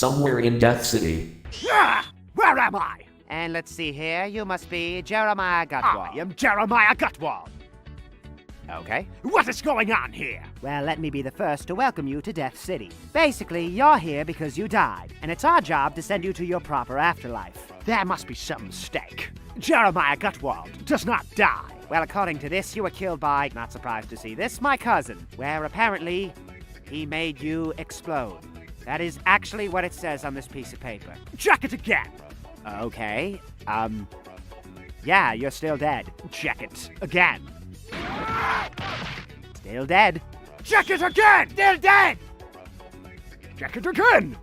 Somewhere in Death City. Ah! Where am I? And let's see here, you must be Jeremiah Gutwald. I am Jeremiah Gutwald. Okay. What is going on here? Well, let me be the first to welcome you to Death City. Basically, you're here because you died, and it's our job to send you to your proper afterlife. There must be some mistake. Jeremiah Gutwald does not die. Well, according to this, you were killed by, not surprised to see this, my cousin, where apparently he made you explode. That is actually what it says on this piece of paper. Check it again. Okay, yeah, you're still dead. Check it again. Still dead. Check it again! Still dead! Check it again!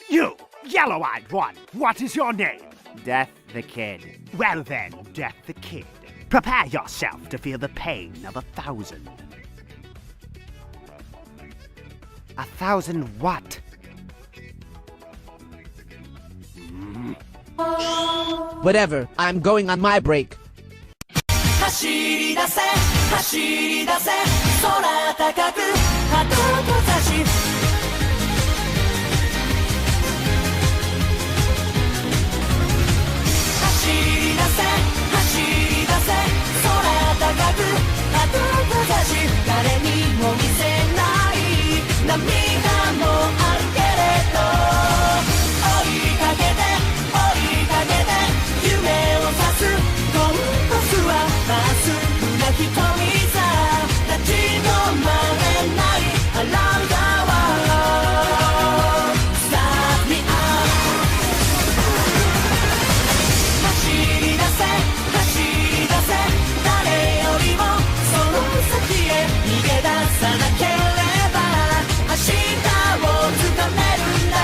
You, yellow-eyed one, what is your name? Death the Kid. Well then, Death the Kid, prepare yourself to feel the pain of 1,000. 1,000 what? Whatever, I'm going on my break. 走り出せ走り出せ空高く鳩と差し走り出せ走り出せ空高く鳩と差し誰にも見せない涙もあるけれど追いかけて追いかけて夢を刺すコンパスはまっすぐな瞳さ立ち止まれない Around the world Stop me up 走り出せ走り出せ誰よりもその先へ逃げ出さなければ明日をつかめるんだ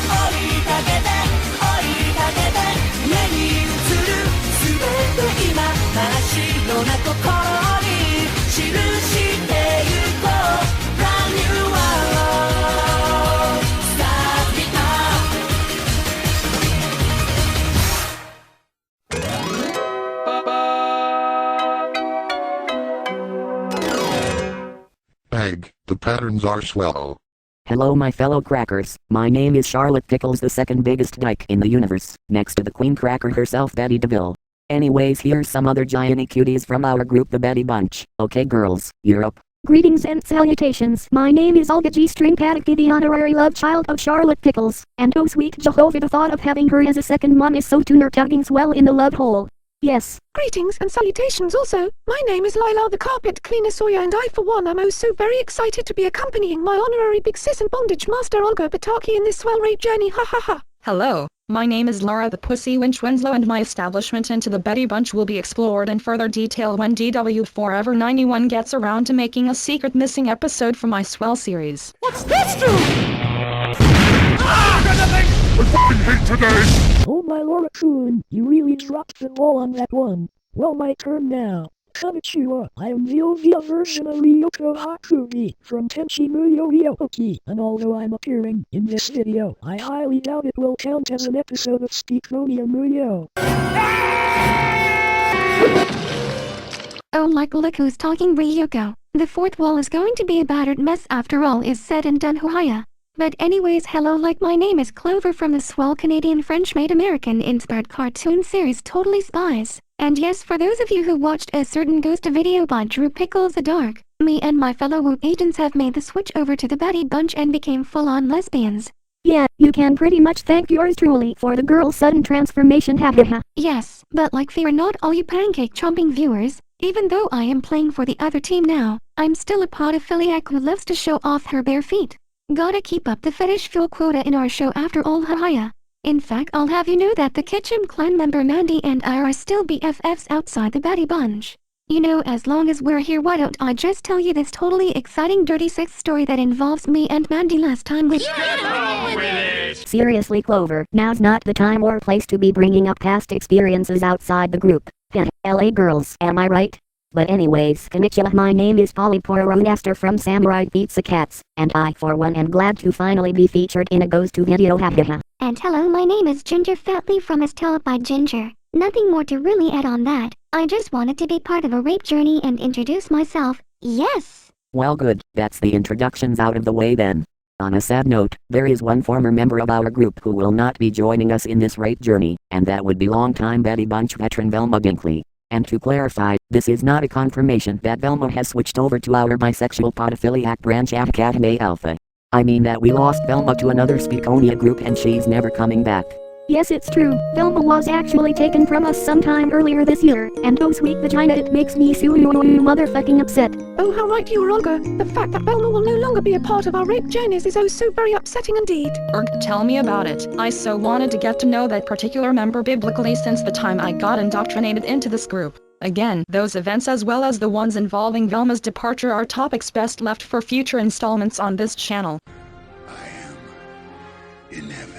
追いかけて追いかけて目に映る全て今真っ白な心に記してゆこう Brand new world Start me up Bag, the patterns are swell. Hello my fellow crackers, my name is Charlotte Pickles, the second biggest dyke in the universe, next to the queen cracker herself Betty DeVille. Anyways, here's some other giant cuties from our group, the Betty Bunch. Okay girls, you're up. Greetings and salutations. My name is Olga G. Stringpaddocky, the honorary love child of Charlotte Pickles. And oh sweet Jehovah, the thought of having her as a second mom is so tugging swell in the love hole. Yes. Greetings and salutations also. My name is Lila the Carpet Cleaner Sawyer, and I for one am oh so very excited to be accompanying my honorary big sis and bondage master Olga Bataki in this swell rape journey, ha ha ha. Hello, my name is Laura the Pussy Winch Winslow, and my establishment into the Betty Bunch will be explored in further detail when DW Forever 91 gets around to making a secret missing episode for my swell series. What's this do? I fucking hate today! Oh my Laura Coon, you really dropped the ball on that one. Well, my turn now. Konnichiwa, I am the OVA version of Ryoko Hakubi from Tenchi Muyo Ryoki, and although I'm appearing in this video, I highly doubt it will count as an episode of Speakonia Muyo. Oh like look who's talking, Ryoko. The fourth wall is going to be a battered mess after all is said and done, Hoya. But anyways, hello, like my name is Clover from the swell Canadian French-made American-inspired cartoon series Totally Spies. And yes, for those of you who watched a certain ghost video by Drew Pickles the Dark, me and my fellow Whoop agents have made the switch over to the Betty Bunch and became full-on lesbians. Yeah, you can pretty much thank yours truly for the girl's sudden transformation, haha. Yes, but like fear not all you pancake-chomping viewers, even though I am playing for the other team now, I'm still a podophiliac who loves to show off her bare feet. Gotta keep up the fetish full quota in our show after all, haha. In fact, I'll have you know that the Kitchen Clan member Mandy and I are still BFFs outside the Betty Bunch. You know, as long as we're here, why don't I just tell you this totally exciting dirty sex story that involves me and Mandy last time with— Seriously Clover, now's not the time or place to be bringing up past experiences outside the group. LA girls, am I right? But anyways, konnichiwa, my name is Polyporonaster from Samurai Pizza Cats, and I for one am glad to finally be featured in a Goes To video, haha. And hello, my name is Ginger Fatley from Estella by Ginger. Nothing more to really add on that. I just wanted to be part of a rape journey and introduce myself. Yes! Well good, that's the introductions out of the way then. On a sad note, there is one former member of our group who will not be joining us in this rape journey, and that would be longtime Betty Bunch veteran Velma Dinkley. And to clarify, this is not a confirmation that Velma has switched over to our bisexual podophiliac branch at Academy Alpha. I mean that we lost Velma to another Speakonia group and she's never coming back. Yes, it's true. Velma was actually taken from us sometime earlier this year, and oh sweet vagina, it makes me so motherfucking upset. Oh, how right you are, Olga. The fact that Velma will no longer be a part of our rape journeys is oh so very upsetting indeed. Tell me about it. I so wanted to get to know that particular member biblically since the time I got indoctrinated into this group. Again, those events as well as the ones involving Velma's departure are topics best left for future installments on this channel. I am inevitable.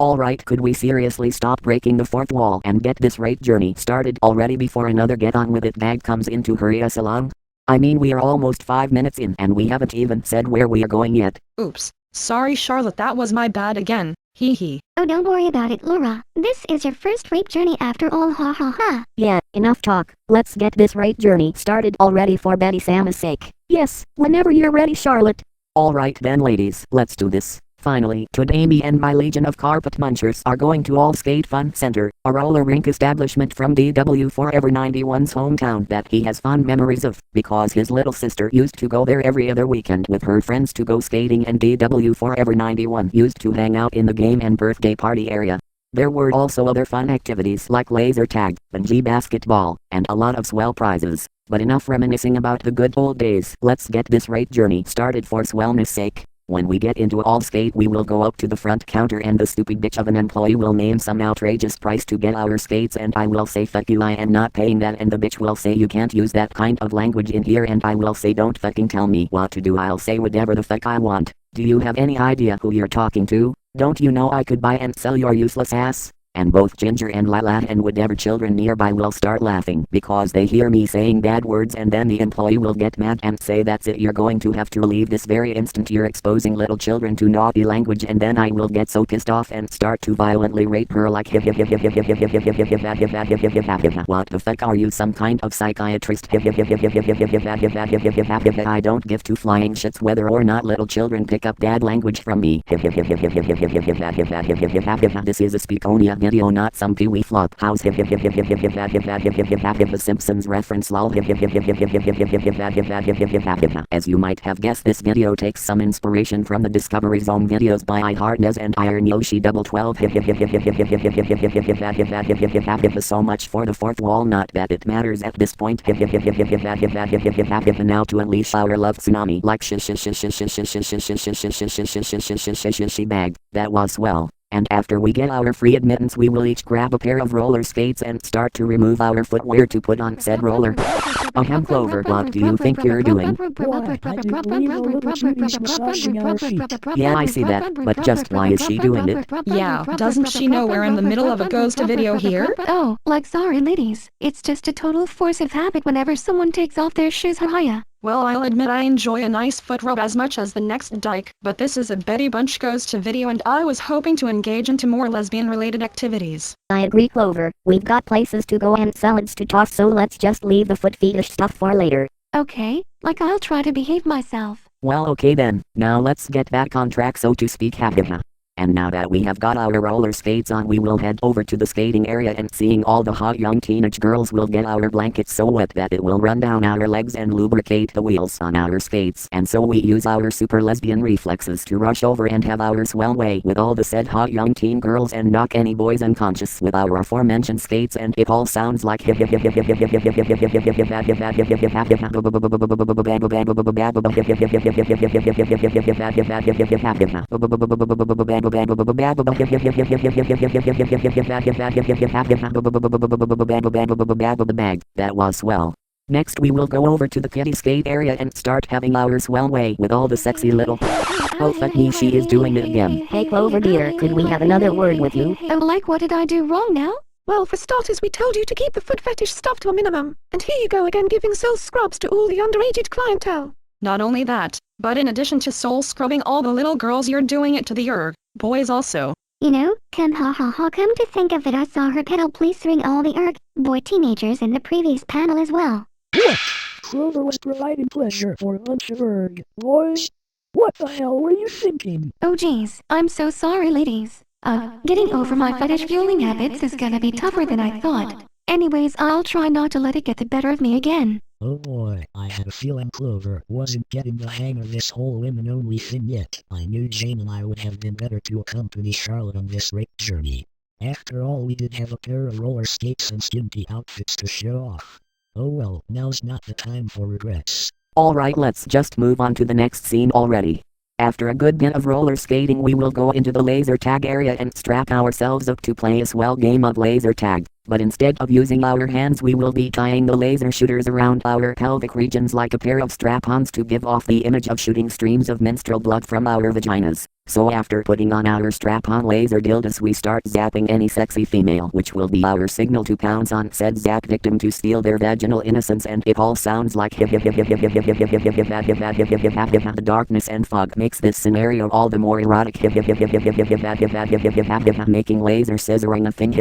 Alright, could we seriously stop breaking the fourth wall and get this rape journey started already before another get on with it bag comes in to hurry us along? I mean, we are almost 5 minutes in and we haven't even said where we are going yet. Oops. Sorry Charlotte, that was my bad again. Hee hee. Oh, don't worry about it, Laura. This is your first rape journey after all, ha ha ha. Yeah, enough talk. Let's get this rape journey started already for Betty Sam's sake. Yes, whenever you're ready, Charlotte. Alright then ladies, let's do this. Finally, today me and my legion of carpet munchers are going to Allskate Fun Center, a roller rink establishment from DW Forever 91's hometown that he has fond memories of, because his little sister used to go there every other weekend with her friends to go skating, and DW Forever 91 used to hang out in the game and birthday party area. There were also other fun activities like laser tag, bungee basketball, and a lot of swell prizes. But enough reminiscing about the good old days, let's get this rape journey started for swellness sake. When we get into Allskate we will go up to the front counter and the stupid bitch of an employee will name some outrageous price to get our skates and I will say fuck you, I am not paying that, and the bitch will say you can't use that kind of language in here, and I will say don't fucking tell me what to do, I'll say whatever the fuck I want. Do you have any idea who you're talking to? Don't you know I could buy and sell your useless ass? And both Ginger and Lila and whatever children nearby will start laughing because they hear me saying bad words, and then the employee will get mad and say that's it, you're going to have to leave this very instant, you're exposing little children to naughty language, and then I will get so pissed off and start to violently rape her like what the fuck are you, some kind of psychiatrist? I don't give two flying shits whether or not little children pick up dad language from me. This is a Speakonia video, not some Pee-wee flop house. The Simpsons reference lol. As you might have guessed, this video takes some inspiration from the Discovery Zone videos by iHeartNez and Iron Yoshi 12. So much for the fourth wall, not that it matters at this point. Now to unleash our love tsunami like bag. That was swell. And after we get our free admittance we will each grab a pair of roller skates and start to remove our footwear to put on said roller. Clover, what do you think you're doing? Yeah, I see that, but just why is she doing it? Yeah, doesn't she know we're in the middle of a ghost video here? Oh, like sorry ladies, it's just a total force of habit whenever someone takes off their shoes, ha. Well, I'll admit I enjoy a nice foot rub as much as the next dyke, but this is a Betty Bunch goes to video and I was hoping to engage into more lesbian-related activities. I agree, Clover. We've got places to go and salads to toss, so let's just leave the foot fetish stuff for later. Okay, like I'll try to behave myself. Well, okay then. Now let's get back on track, so to speak. And now that we have got our roller skates on, we will head over to the skating area, and seeing all the hot young teenage girls will get our blankets so wet that it will run down our legs and lubricate the wheels on our skates, and so we use our super lesbian reflexes to rush over and have our swell way with all the said hot young teen girls and knock any boys unconscious with our aforementioned skates, and it all sounds like That was swell. Next we will go over to the kiddie skate area and start having our swell way with all the sexy little... Oh fuck me, she is doing it again. Hey Clover dear, could we have another word with you? Oh, like what did I do wrong now? Well, for starters, we told you to keep the foot fetish stuff to a minimum, and here you go again giving soul scrubs to all the underaged clientele. Not only that, but in addition to soul scrubbing all the little girls, you're doing it to the boys also. You know, come to think of it, I saw her pedal pleasing all the boy teenagers in the previous panel as well. What? Clover was providing pleasure for a bunch of boys? What the hell were you thinking? Oh geez, I'm so sorry ladies. Getting over my fetish fueling habits is gonna be tougher than I thought. Anyways, I'll try not to let it get the better of me again. Oh boy, I had a feeling Clover wasn't getting the hang of this whole women-only thing yet. I knew Jane and I would have been better to accompany Charlotte on this rape journey. After all, we did have a pair of roller skates and skimpy outfits to show off. Oh well, now's not the time for regrets. Alright, let's just move on to the next scene already. After a good bit of roller skating, we will go into the laser tag area and strap ourselves up to play a swell game of laser tag. But instead of using our hands, we will be tying the laser shooters around our pelvic regions like a pair of strap-ons to give off the image of shooting streams of menstrual blood from our vaginas. So after putting on our strap-on laser dildos, we start zapping any sexy female, which will be our signal to pounce on said zap victim to steal their vaginal innocence, and it all sounds like the darkness and fog makes this scenario all the more erotic, making laser scissoring a thing.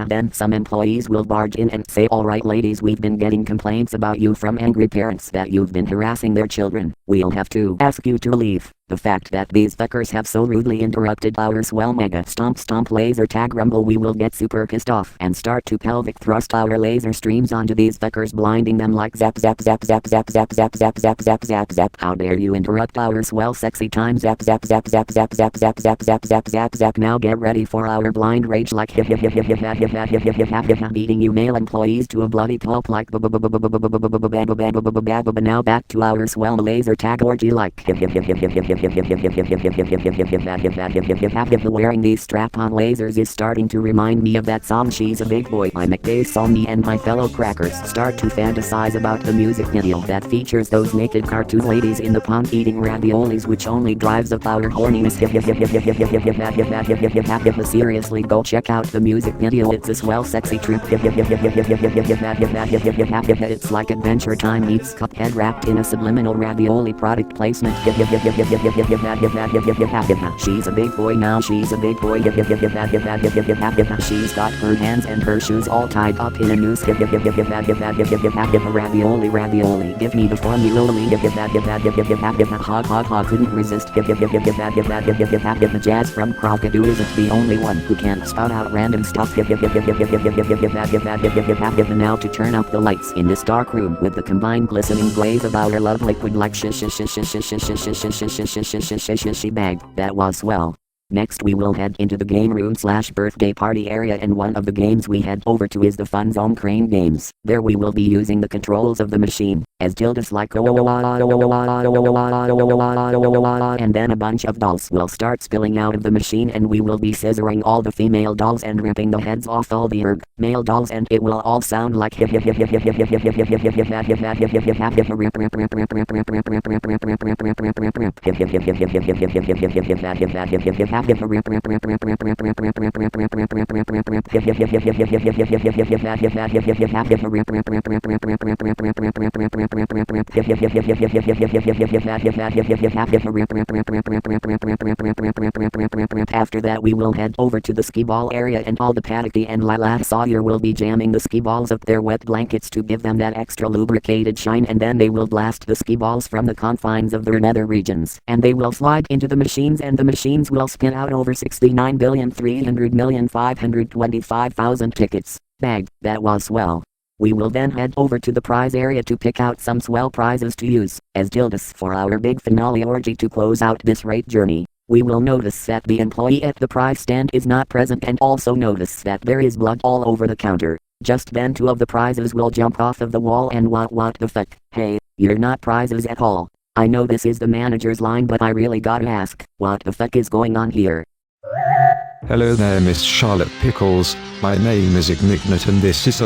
Then some employees will barge in and say, alright ladies, we've been getting complaints about you from angry parents that you've been harassing their children. We'll have to ask you to leave. The fact that these fuckers have so rudely interrupted our swell mega stomp laser tag rumble, we will get super pissed off and start to pelvic thrust our laser streams onto these fuckers, blinding them like zap zap zap zap zap zap zap zap zap zap zap zap. How dare you interrupt our swell sexy time, zap zap zap zap zap zap zap zap zap zap zap zap. Now get ready for our blind rage like beating you male employees to a bloody pulp like. Now back to our swell laser tag orgy like. Wearing these strap-on lasers is starting to remind me of that song She's a Big Boy by McDay. So me and my fellow crackers start to fantasize about the music video that features those naked cartoon ladies in the pond eating raviolis, which only drives up our horniness. Seriously, go check out the music video, it's a swell sexy trip. It's like Adventure Time meets Cuphead wrapped in a subliminal ravioli product placement. She's a big boy now, she's a big boy. She's got her hands and her shoes all tied up in a noose. Ravioli, give me the formula. Hog, couldn't resist. The Jazz from Crocodile isn't the only one who can spout out random stuff. Now to turn up the lights in this dark room with the combined glistening glaze of our love liquid like she bagged. That was swell. Next we will head into the game room / birthday party area, and one of the games we head over to is the Fun Zone Crane games. There we will be using the controls of the machine, as dildos like and then a bunch of dolls will start spilling out of the machine, and we will be scissoring all the female dolls and ripping the heads off all the male dolls, and it will all sound like After that we will head over to the skee ball area, and all the Patty and Lila Sawyer will be jamming the skee balls up their wet blankets to give them that extra lubricated shine, and then they will blast the skee balls from the confines of their nether regions, and they will slide into the machines, and the machines will spin out over 69,300,525,000 tickets. Bagged. That was swell. We will then head over to the prize area to pick out some swell prizes to use as dildos for our big finale orgy to close out this rape journey. We will notice that the employee at the prize stand is not present, and also notice that there is blood all over the counter. Just then two of the prizes will jump off of the wall, and what the fuck? Hey, you're not prizes at all. I know this is the manager's line, but I really gotta ask, what the fuck is going on here? Hello there, Miss Charlotte Pickles. My name is Ignignant, and this is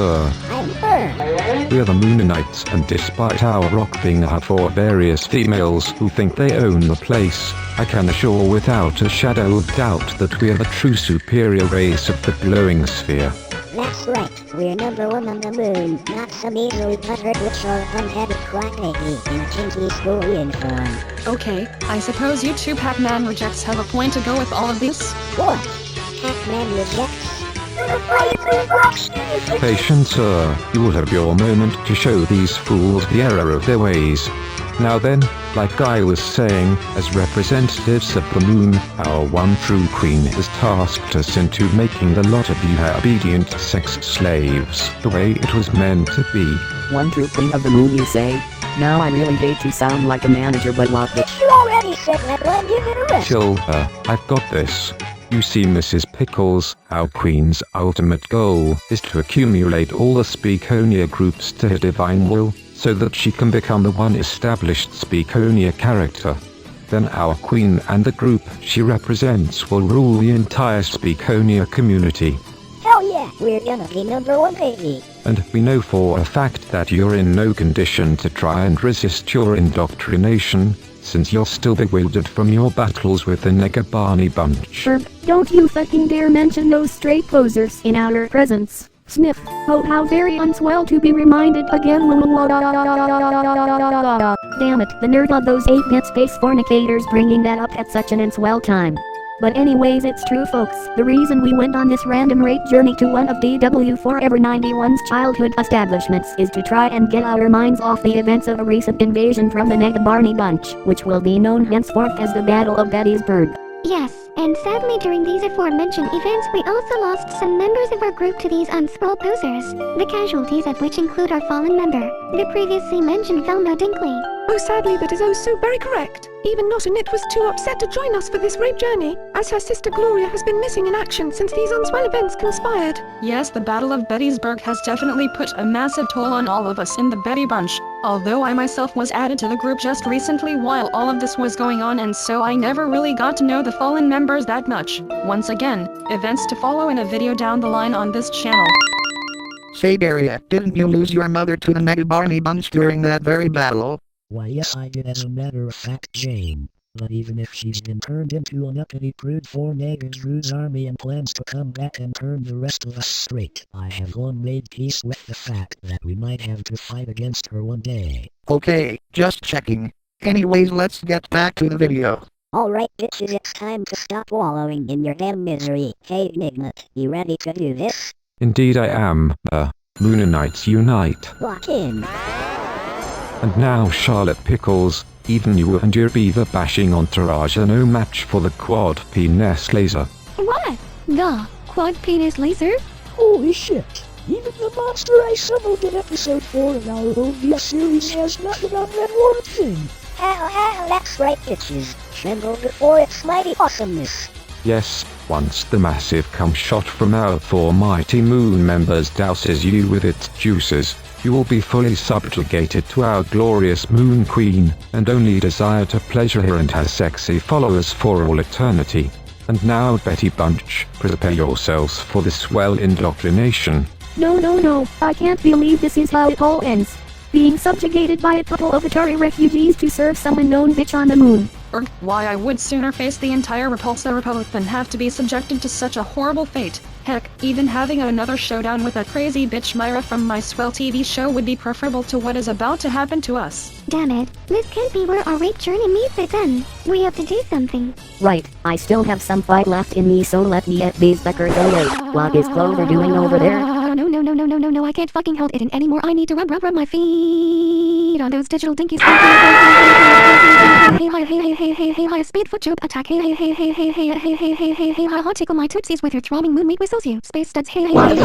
we're the Moonanites, and despite our rock being out for various females who think they own the place, I can assure without a shadow of doubt that we're the true superior race of the glowing sphere. That's right, we're number one on the moon, not some easily puttered witch or fun-headed quack lady in a kinky school uniform. Okay, I suppose you two Pac-Man rejects have a point to go with all of this? What? Pac-Man rejects? Patience, sir, you will have your moment to show these fools the error of their ways. Now then, like I was saying, as representatives of the moon, our one true queen has tasked us into making the lot of you her obedient sex slaves, the way it was meant to be. One true queen of the moon, you say? Now I really hate to sound like a manager, but what the— You already said that one, give it a rest. Chill, I've got this. You see, Mrs. Pickles, our queen's ultimate goal is to accumulate all the Speakonia groups to her divine will, so that she can become the one established Speakonia character. Then our queen and the group she represents will rule the entire Speakonia community. Hell yeah, we're gonna be #1, baby. And we know for a fact that you're in no condition to try and resist your indoctrination, since you're still bewildered from your battles with the Negabani bunch. Don't you fucking dare mention those straight posers in our presence. Sniff. Oh, how very unswell to be reminded again. Damn it, the nerve of those 8-bit space fornicators bringing that up at such an unswell time. But anyways, it's true, folks. The reason we went on this random rape journey to one of DW Forever 91's childhood establishments is to try and get our minds off the events of a recent invasion from the Negabarney bunch, which will be known henceforth as the Battle of Gettysburg. Yes, and sadly during these aforementioned events we also lost some members of our group to these unswell posers, the casualties of which include our fallen member, the previously mentioned Velma Dinkley. Oh, sadly that is oh so very correct. Even Nottinit was too upset to join us for this rape journey, as her sister Gloria has been missing in action since these unswell events conspired. Yes, the Battle of Gettysburg has definitely put a massive toll on all of us in the Betty Bunch, although I myself was added to the group just recently while all of this was going on, and so I never really got to know the fallen members that much. Once again, events to follow in a video down the line on this channel. Say Daria, didn't you lose your mother to the Negabarney bunch during that very battle? Why yes I did, as a matter of fact, Jane. But even if she's been turned into an uppity prude for Negasru's army and plans to come back and turn the rest of us straight, I have long made peace with the fact that we might have to fight against her one day. Okay, just checking. Anyways, let's get back to the video. Alright bitches, it's time to stop wallowing in your damn misery. Hey Nignut, you ready to do this? Indeed I am, Moonanites unite. Lock in. And now Charlotte Pickles, even you and your beaver bashing entourage are no match for the quad penis laser. What? The quad penis laser? Holy shit! Even the monster I summoned in episode 4 of our OVS series has nothing on that one thing. That's right bitches. Tremble before its mighty awesomeness. Yes, once the massive cum shot from our 4 mighty moon members douses you with its juices, you will be fully subjugated to our glorious moon queen, and only desire to pleasure her and her sexy followers for all eternity. And now Betty Bunch, prepare yourselves for the swell indoctrination. No, I can't believe this is how it all ends. Being subjugated by a couple of Atari refugees to serve some unknown bitch on the moon. Why I would sooner face the entire Repulsa Republic than have to be subjected to such a horrible fate. Heck, even having another showdown with that crazy bitch Myra from my Swell TV show would be preferable to what is about to happen to us. Damn it, this can't be where our rape journey meets its end. We have to do something. Right, I still have some fight left in me, so let me at these beckers away. What is Clover doing over there? No, I can't fucking hold it in anymore. I need to rub my feet on those digital dinkies. Hey, hi, speed foot joke attack. Hey, hi, hot tickle my tootsies with your throbbing moon meat whistles you. Space studs. Hey, I'll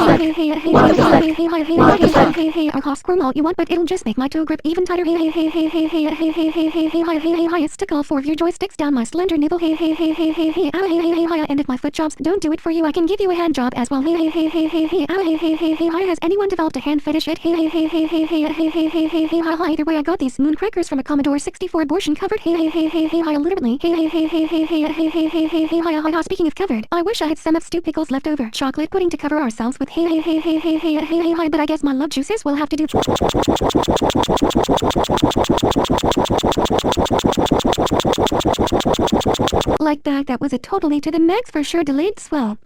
squirm all you want, but it'll just make my toe grip even tighter. Hey, hi, stick all 4 of your joysticks down my slender nipple. Hey, and if my foot jobs don't do it for you, I can give you a hand job as well. Hey, has anyone developed a hand fetish yet? Hey, either way, I got these moon crackers from a Commodore 64 abortion covered. Hey, literally. Hey, speaking of covered, I wish I had some of Stu Pickles left over chocolate pudding to cover ourselves with. Hey, but I guess my love juices will have to do. Like that was a totally to the max for sure delayed swell.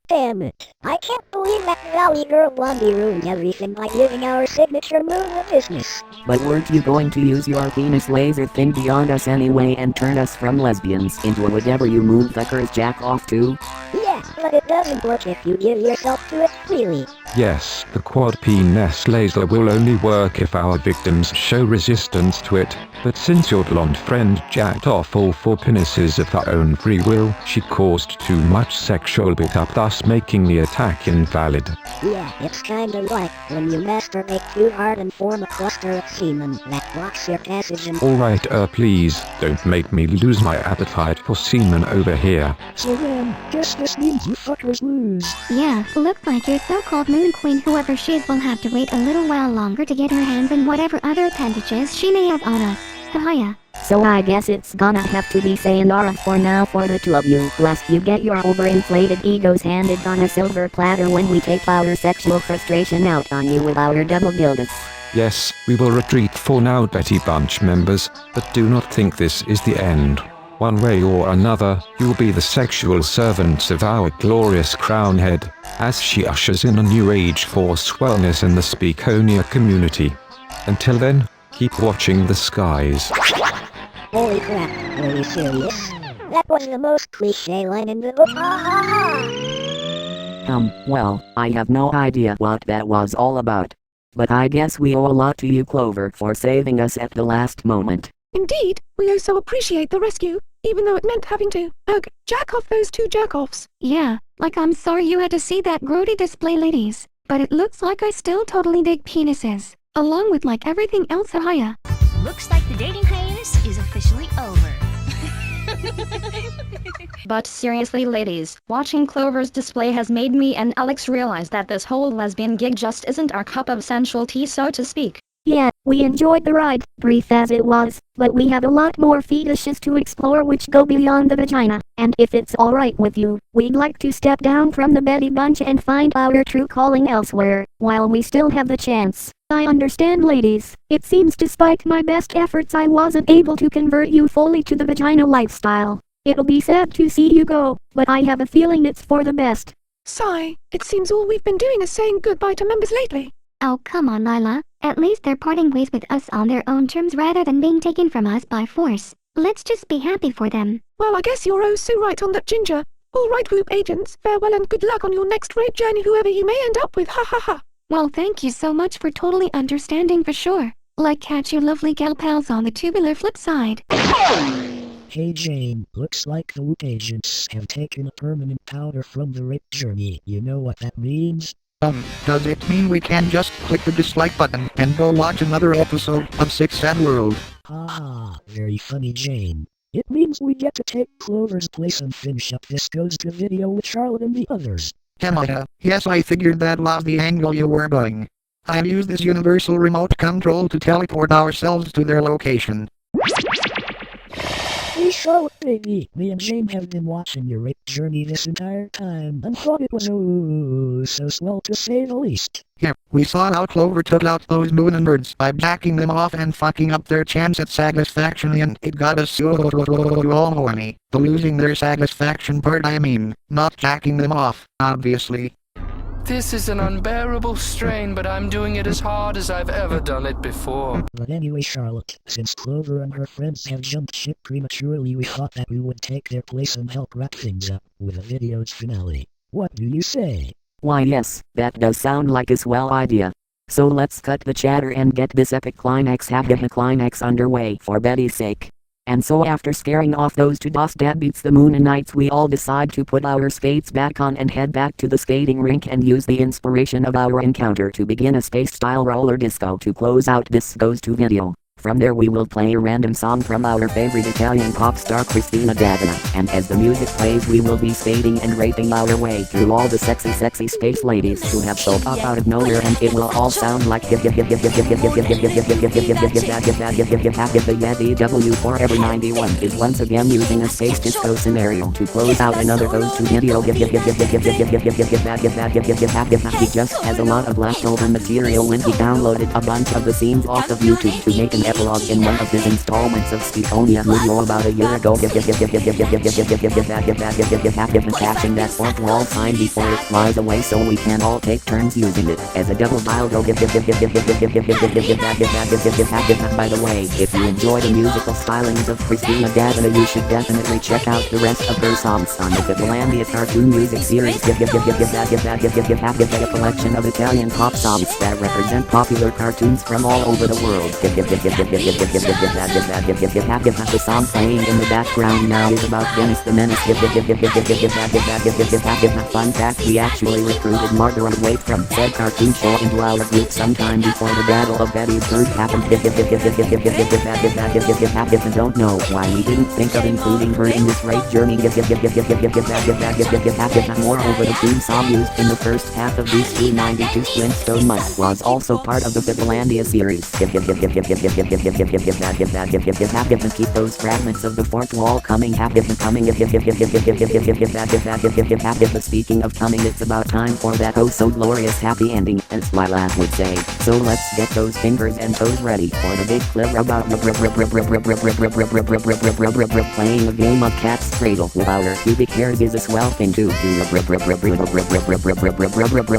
Damn it. I can't believe that Valley Girl Blondie ruined everything by giving our signature move a business. But weren't you going to use your penis laser thing beyond us anyway and turn us from lesbians into a whatever you moonfuckers jack off to? Yeah, but it doesn't work if you give yourself to it freely. Yes, the quad penis laser will only work if our victims show resistance to it, but since your blonde friend jacked off all 4 penises of her own free will, she caused too much sexual build-up, thus making the attack invalid. Yeah, it's kinda like when you masturbate too hard and form a cluster of semen that blocks your passage and— Alright, please, don't make me lose my appetite for semen over here. So then, guess this means you fuckers lose. Yeah, looks like your so-called moon queen, whoever she is, will have to wait a little while longer to get her hands on whatever other appendages she may have on us. Hiya. So I guess it's gonna have to be sayonara for now for the two of you, lest you get your overinflated egos handed on a silver platter when we take our sexual frustration out on you with our double dildos. Yes, we will retreat for now, Betty Bunch members, but do not think this is the end. One way or another, you'll be the sexual servants of our glorious crown head, as she ushers in a new age for swellness in the Speakonia community. Until then, keep watching the skies. Holy crap, were you serious? That was the most cliché line in the book, ha ha ha! Well, I have no idea what that was all about. But I guess we owe a lot to you, Clover, for saving us at the last moment. Indeed, we also appreciate the rescue, even though it meant having to, jack off those 2 jack-offs. Yeah, like I'm sorry you had to see that grody display, ladies, but it looks like I still totally dig penises, along with like everything else. Hiya. Looks like the dating hiatus is officially over. But seriously, ladies, watching Clover's display has made me and Alex realize that this whole lesbian gig just isn't our cup of sensual tea, so to speak. Yeah, we enjoyed the ride, brief as it was, but we have a lot more fetishes to explore which go beyond the vagina, and if it's alright with you, we'd like to step down from the Betty Bunch and find our true calling elsewhere, while we still have the chance. I understand, ladies. It seems despite my best efforts I wasn't able to convert you fully to the vagina lifestyle. It'll be sad to see you go, but I have a feeling it's for the best. Sigh, it seems all we've been doing is saying goodbye to members lately. Oh come on, Lila. At least they're parting ways with us on their own terms rather than being taken from us by force. Let's just be happy for them. Well, I guess you're oh so right on that, Ginger. Alright, group agents, farewell and good luck on your next rape journey, whoever you may end up with, ha ha ha. Well, thank you so much for totally understanding for sure. Like catch you lovely gal pals on the tubular flip side. Hey Jane, looks like the Whoop agents have taken a permanent powder from the rape journey. You know what that means? Does it mean we can just click the dislike button and go watch another episode of Six Sad World? Haha, very funny Jane. It means we get to take Clover's place and finish up this goes to video with Charlotte and the others. Yes, I figured that was the angle you were going. I've used this universal remote control to teleport ourselves to their location. Hey Charlotte baby, me and Jane have been watching your rape journey this entire time and thought it was oh so swell to say the least. Yeah, we saw how Clover took out those moon birds by backing them off and fucking up their chance at satisfaction, and it got us so all horny. The losing their satisfaction part I mean, not jacking them off, obviously. This is an unbearable strain, but I'm doing it as hard as I've ever done it before. But anyway Charlotte, since Clover and her friends have jumped ship prematurely, we thought that we would take their place and help wrap things up with a video's finale. What do you say? Why yes, that does sound like a swell idea. So let's cut the chatter and get this epic climax underway for Betty's sake. And so after scaring off those 2 boss deadbeats the Mooninites, we all decide to put our skates back on and head back to the skating rink and use the inspiration of our encounter to begin a space-style roller disco to close out this goes to video. From there we will play a random song from our favorite Italian pop star Christina D'Avena, and as the music plays we will be skating and raping our way through all the sexy space ladies who have showed up out of nowhere, and it will all sound like the DW Forever 91 is once again using a space disco scenario to close out another goes to video. He just has a lot of leftover material when he downloaded a bunch of the scenes off of YouTube to make an epilogue in one of his installments of Speechonia video about a year ago. Catching that fourth wall sign before it flies away so we can all take turns using it as a double dial. By the way, if you enjoy the musical stylings of Christina Gavina, you should definitely check out the rest of her songs on the Finlandia cartoon music series. A collection of Italian pop songs that represent popular cartoons from all over the world. The song playing in the background now is about Dennis the Menace. Fun fact, we actually recruited Margaret Waite from said cartoon show into our group sometime before the Battle of Gettysburg happened. Don't know why we didn't think of including her in this raid journey. Moreover, the theme song used in the first half of these 292 Flintstone months was also part of the Finlandia series. Keep those fragments of the fourth wall coming. Speaking of coming, it's about time for that oh so glorious happy ending, as my laugh would say. So let's get those fingers and toes ready for the big clip about playing a game of cat's cradle with our pubic hairs is a swell thing to do.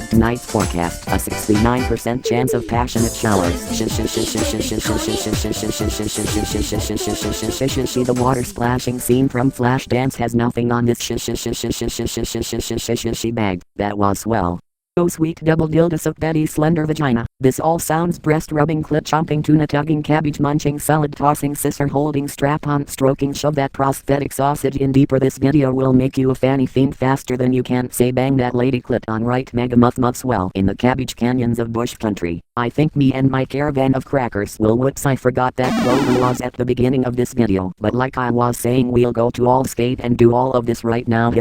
Tonight's forecast, a 69% chance of passionate showers. The water splashing scene from Flashdance has nothing on this bag. That was swell. Oh sweet double dildos of Betty's slender vagina. This all sounds breast rubbing, clit chomping, tuna tugging, cabbage munching, salad tossing, scissor holding, strap on stroking. Shove that prosthetic sausage in deeper. This video will make you a fanny fiend faster than you can say bang that lady clit on right mega muff swell in the cabbage canyons of bush country. I think me and my caravan of crackers will whoops, I forgot that Clover was at the beginning of this video, but like I was saying, we'll go to Allskate and do all of this right now.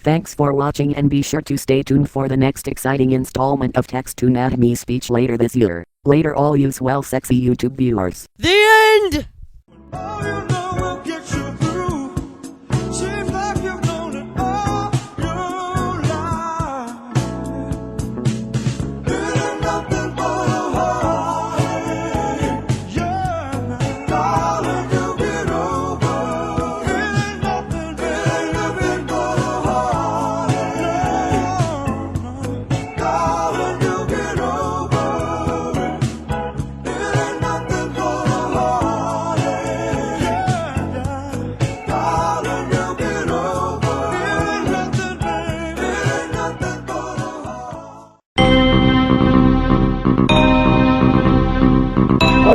Thanks for watching and be sure to stay tuned for the next exciting installment of Text Toonami Speech later this year. Later all you swell sexy YouTube viewers. The end!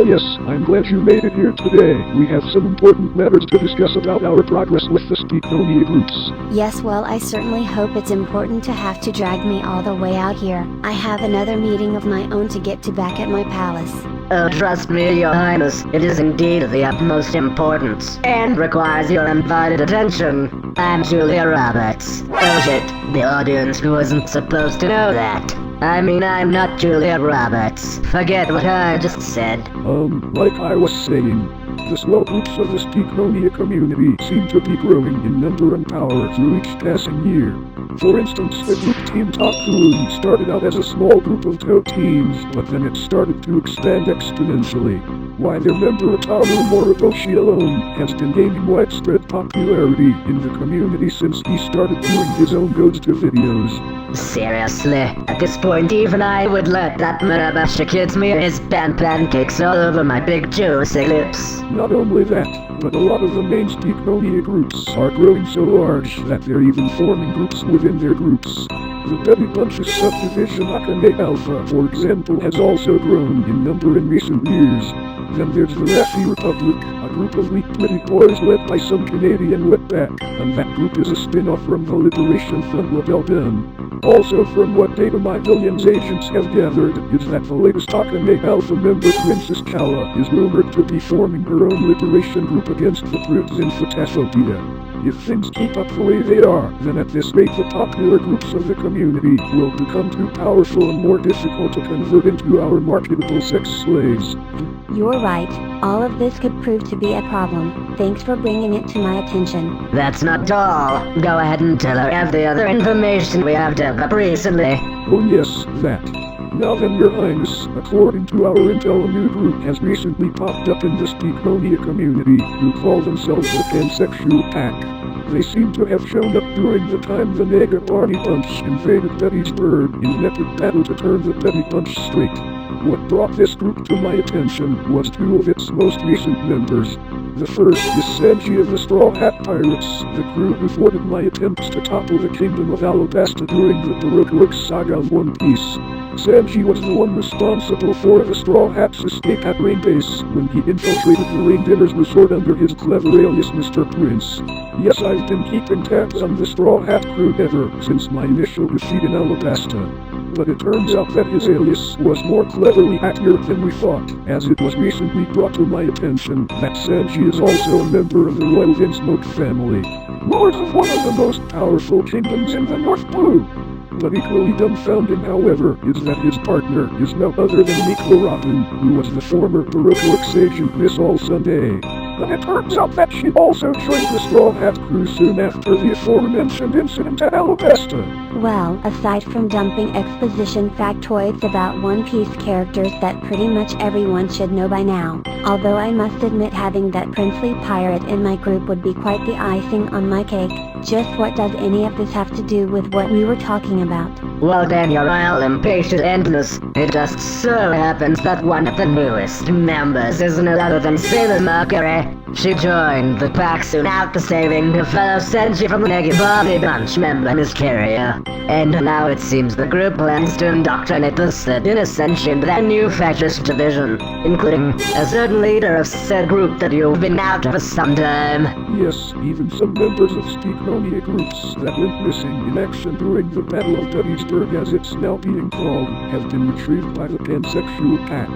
Yes, I'm glad you made it here today. We have some important matters to discuss about our progress with the Speechonia groups. Yes, well, I certainly hope it's important to have to drag me all the way out here. I have another meeting of my own to get to back at my palace. Oh, trust me, Your Highness, it is indeed of the utmost importance, and requires your undivided attention. I'm Julia Roberts. Oh shit, the audience wasn't supposed to know that. I mean, I'm not Julia Roberts. Forget what I just said. Like I was saying, the swell groups of the Speechonia community seem to be growing in number and power through each passing year. For instance, the group Team Talk started out as a small group of 2 teams, but then it started to expand exponentially. Why, their member Ataru Moriboshi alone has been gaining widespread popularity in the community since he started doing his own goes-to videos. Seriously, at this point even I would let that Moriboshi kid smear his pancakes all over my big juicy lips. Not only that, but a lot of the main Speechonia groups are growing so large that they're even forming groups within their groups. The Betty Bunch's subdivision Akane Alpha, for example, has also grown in number in recent years. Then there's the Raffy Republic, a group of weak pretty boys led by some Canadian wetback, and that group is a spin-off from the Liberation Front Rebel Den. Also, from what data my Villains agents have gathered, is that the latest Akane Alpha member Princess Kala is rumored to be forming her own liberation group against the Prudes in Photophobia. If things keep up the way they are, then at this rate the popular groups of the community will become too powerful and more difficult to convert into our marketable sex slaves. You're right, all of this could prove to be a problem. Thanks for bringing it to my attention. That's not all. Go ahead and tell her of the other information we have dug up recently. Oh yes, that. Now then, Your Highness, according to our intel, a new group has recently popped up in the Speakonia community who call themselves the Pansexual Pack. They seem to have shown up during the time the Nega Party Bunch invaded Betty's Bird in an epic battle to turn the Betty Bunch straight. What brought this group to my attention was two of its most recent members. The first is Sanji of the Straw Hat Pirates, the crew who thwarted my attempts to topple the kingdom of Alabasta during the Baroque saga of One Piece. Sanji was the one responsible for the Straw Hats' escape at Rain Base when he infiltrated the Rain Dinner's resort under his clever alias Mr. Prince. Yes, I've been keeping tabs on the Straw Hat crew ever since my initial defeat in Alabasta. But it turns out that his alias was more cleverly accurate than we thought, as it was recently brought to my attention that Sanji is also a member of the Royal Vinsmoke family, lords of one of the most powerful kingdoms in the North Blue. But equally dumbfounding, however, is that his partner is no other than Nico Robin, who was the former Baroque agent Miss All Sunday. But it turns out that she also joined the Straw Hat crew soon after the aforementioned incident at Alabasta. Well, aside from dumping exposition factoids about One Piece characters that pretty much everyone should know by now, although I must admit having that princely pirate in my group would be quite the icing on my cake, just what does any of this have to do with what we were talking about? Well then, Your Royal Impatient Endless, it just so happens that one of the newest members is none other than Sailor Mercury. She joined the pack soon after saving her fellow Senshi from the Negi Body Bunch member Miss Carrier. And now it seems the group plans to indoctrinate the said innocent into their new fascist division, including a certain leader of said group that you've been after for some time. Yes, even some members of Speakonia groups that went missing in action during the Battle of Gettysburg, as it's now being called, have been retrieved by the Pansexual Pack.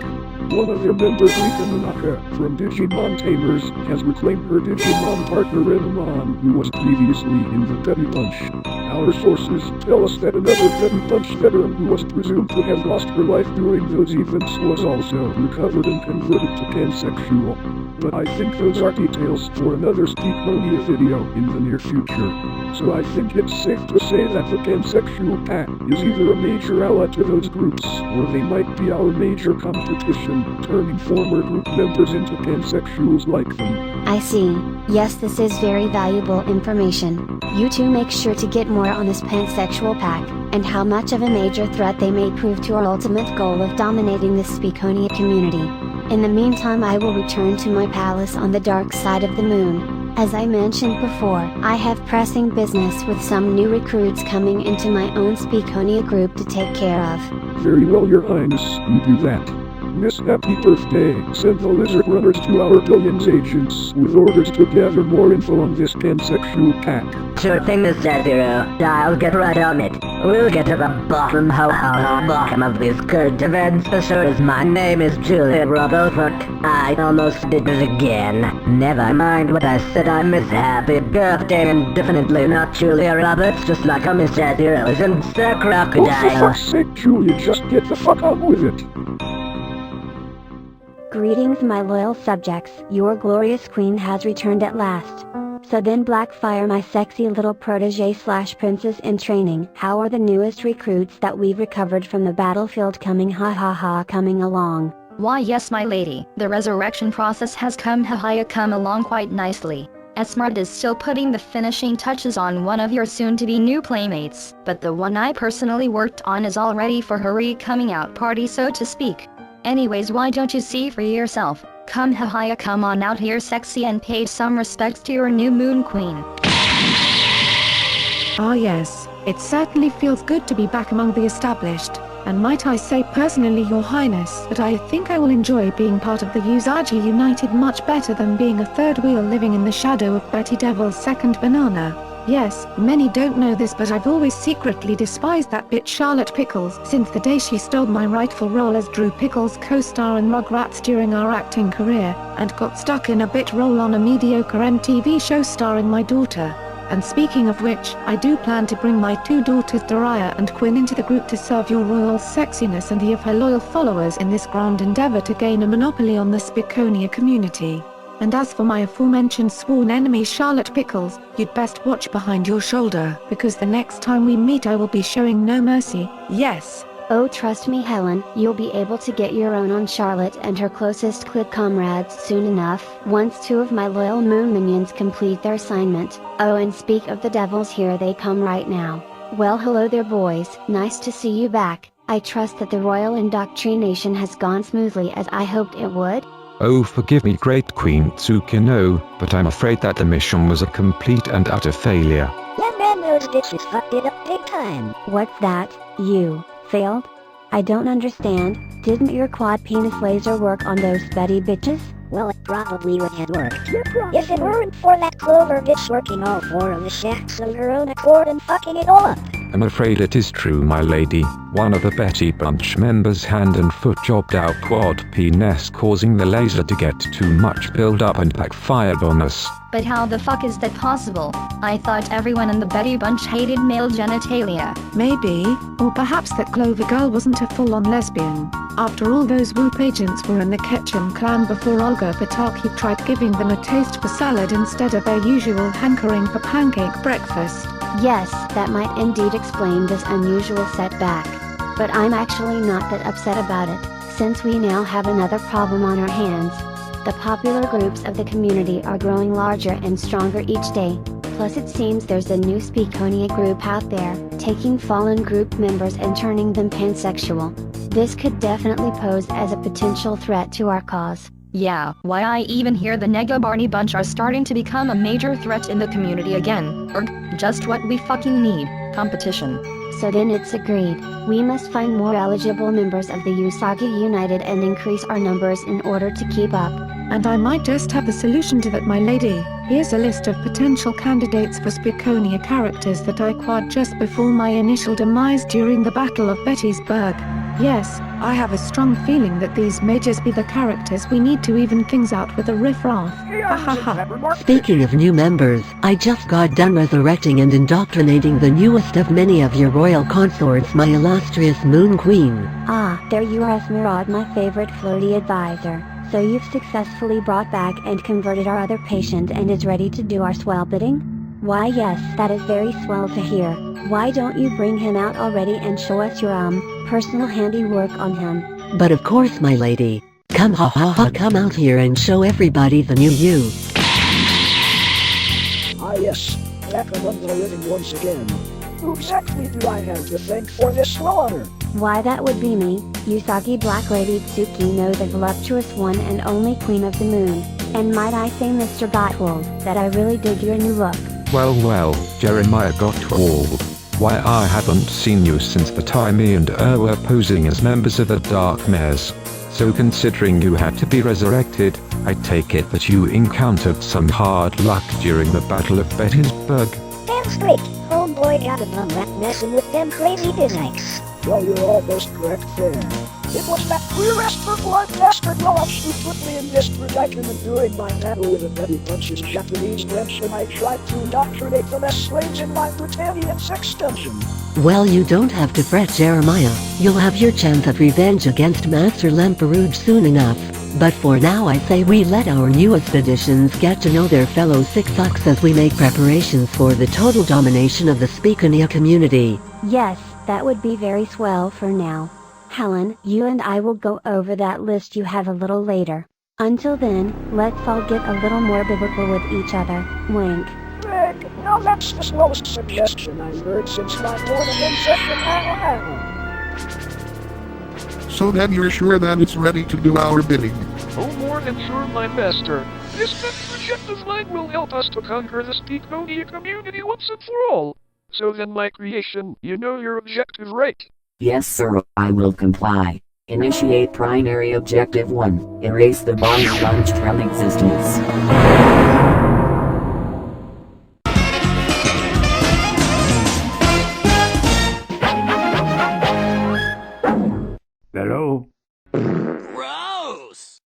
One of their members, Rika Nanaka, from Digimon Tamers, has reclaimed her Digimon partner Renamon, who was previously in the Betty Bunch. Our sources tell us that another Betty Bunch veteran who was presumed to have lost her life during those events was also recovered and converted to pansexual. But I think those are details for another Speakonia video in the near future. So I think it's safe to say that the Pansexual Pack is either a major ally to those groups, or they might be our major competition, turning former group members into pansexuals like them. I see. Yes, this is very valuable information. You two make sure to get more on this pansexual pack, and how much of a major threat they may prove to our ultimate goal of dominating this Speakonia community. In the meantime, I will return to my palace on the dark side of the moon. As I mentioned before, I have pressing business with some new recruits coming into my own Speakonia group to take care of. Very well, Your Highness, you do that. Miss Happy Birthday, send the lizard runners to our Billions agents with orders to gather more info on this pansexual pack. Sure thing, Mr. Zero. I'll get right on it. We'll get to the bottom of these current events as sure as my name is Julia Robertford. I almost did it again. Never mind what I said, I'm Miss Happy Birthday and definitely not Julia Roberts, just like a Mr. Zero isn't Sir Crocodile. Oh, for fuck's sake, Julia, just get the fuck on with it. Greetings, my loyal subjects. Your glorious queen has returned at last. So then, Blackfire, my sexy little protege/princess in training, how are the newest recruits that we've recovered from the battlefield coming coming along? Why yes, my lady, the resurrection process has come along quite nicely. Esmart is still putting the finishing touches on one of your soon-to-be new playmates, but the one I personally worked on is all ready for her coming out party, so to speak. Anyways, why don't you see for yourself? Come on out here sexy and pay some respects to your new moon queen. Ah yes, it certainly feels good to be back among the established, and might I say personally, Your Highness, that I think I will enjoy being part of the Usagi United much better than being a third wheel living in the shadow of Betty Devil's second banana. Yes, many don't know this, but I've always secretly despised that bitch Charlotte Pickles since the day she stole my rightful role as Drew Pickles' co-star in Rugrats during our acting career, and got stuck in a bit role on a mediocre MTV show starring my daughter. And speaking of which, I do plan to bring my two daughters Doraya and Quinn into the group to serve your royal sexiness and the of her loyal followers in this grand endeavor to gain a monopoly on the Speakonia community. And as for my aforementioned sworn enemy Charlotte Pickles, you'd best watch behind your shoulder, because the next time we meet I will be showing no mercy. Yes, Oh, trust me, Helen, you'll be able to get your own on Charlotte and her closest clique comrades soon enough, once 2 of my loyal moon minions complete their assignment. Oh, and speak of the devils, here they come right now. Well, hello there, boys, nice to see you back. I trust that the royal indoctrination has gone smoothly as I hoped it would? Oh, forgive me, Great Queen Tsukino, but I'm afraid that the mission was a complete and utter failure. Yeah, man, those bitches fucked it up big time. What's that? You failed? I don't understand. Didn't your quad penis laser work on those Betty bitches? Well, it probably would have worked. If it weren't for that Clover bitch working all 4 of the shacks of her own accord and fucking it all up. I'm afraid it is true, my lady. One of the Betty Bunch members' hand and foot jobbed out quad penis, causing the laser to get too much build up and backfired on us. But how the fuck is that possible? I thought everyone in the Betty Bunch hated male genitalia. Maybe, or perhaps that Clover Girl wasn't a full-on lesbian. After all, those Whoop agents were in the Ketchum clan before Olga Pataki tried giving them a taste for salad instead of their usual hankering for pancake breakfast. Yes, that might indeed explain this unusual setback. But I'm actually not that upset about it, since we now have another problem on our hands. The popular groups of the community are growing larger and stronger each day. Plus it seems there's a new Speakonia group out there, taking fallen group members and turning them pansexual. This could definitely pose as a potential threat to our cause. Yeah, why I even hear the Nega Barney Bunch are starting to become a major threat in the community again. Or just what we fucking need, competition. So then it's agreed. We must find more eligible members of the Usagi United and increase our numbers in order to keep up. And I might just have the solution to that, my lady. Here's a list of potential candidates for Speakonia characters that I quad just before my initial demise during the Battle of Bettysburg. Yes, I have a strong feeling that these may just be the characters we need to even things out with a riff-raff. Ha ha ha. Speaking of new members, I just got done resurrecting and indoctrinating the newest of many of your royal consorts, my illustrious Moon Queen. Ah, there you are, Esmeralda, my favorite flirty advisor. So you've successfully brought back and converted our other patient and is ready to do our swell bidding? Why yes, that is very swell to hear. Why don't you bring him out already and show us your personal handiwork on him? But of course, my lady. Come come out here and show everybody the new you. Ah yes, back among the living once again. Who exactly do I have to thank for this honor? Why, that would be me, Usagi Black Lady Tsukino, the voluptuous one and only Queen of the Moon. And might I say, Mr. Gottwald, that I really dig your new look. Well, Jeremiah Gottwald. Why, I haven't seen you since the time me and were posing as members of the Dark Mares. So considering you had to be resurrected, I take it that you encountered some hard luck during the Battle of Bettysburg. Damn straight, homeboy got a bum rat messing with them crazy dizikes. Well, you're almost correct there. It was that queer-ass blood bastard Losh who put me in this predicament during my battle with the Betty Bunch's Japanese French, and I tried to indoctrinate them as slaves in my Britannian sex dungeon. Well, you don't have to fret, Jeremiah. You'll have your chance at revenge against Master Lemperouge soon enough. But for now, I say we let our newest additions get to know their fellow Six-Sucks as we make preparations for the total domination of the Speakonia community. Yes, that would be very swell for now. Helen, you and I will go over that list you have a little later. Until then, let's all get a little more biblical with each other. Wink. Greg, now that's the slowest suggestion I've heard since my born-again session. So then you're sure that it's ready to do our bidding? Oh, more than sure, my master. This projective line will help us to conquer the Speakonia community once and for all. So then, my creation, you know your objective, right? Yes, sir, I will comply. Initiate primary objective 1. Erase the Barney Bunch from existence. Hello? Gross!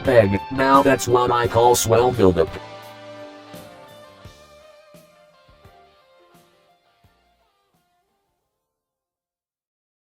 Peg, now that's what I call swell buildup.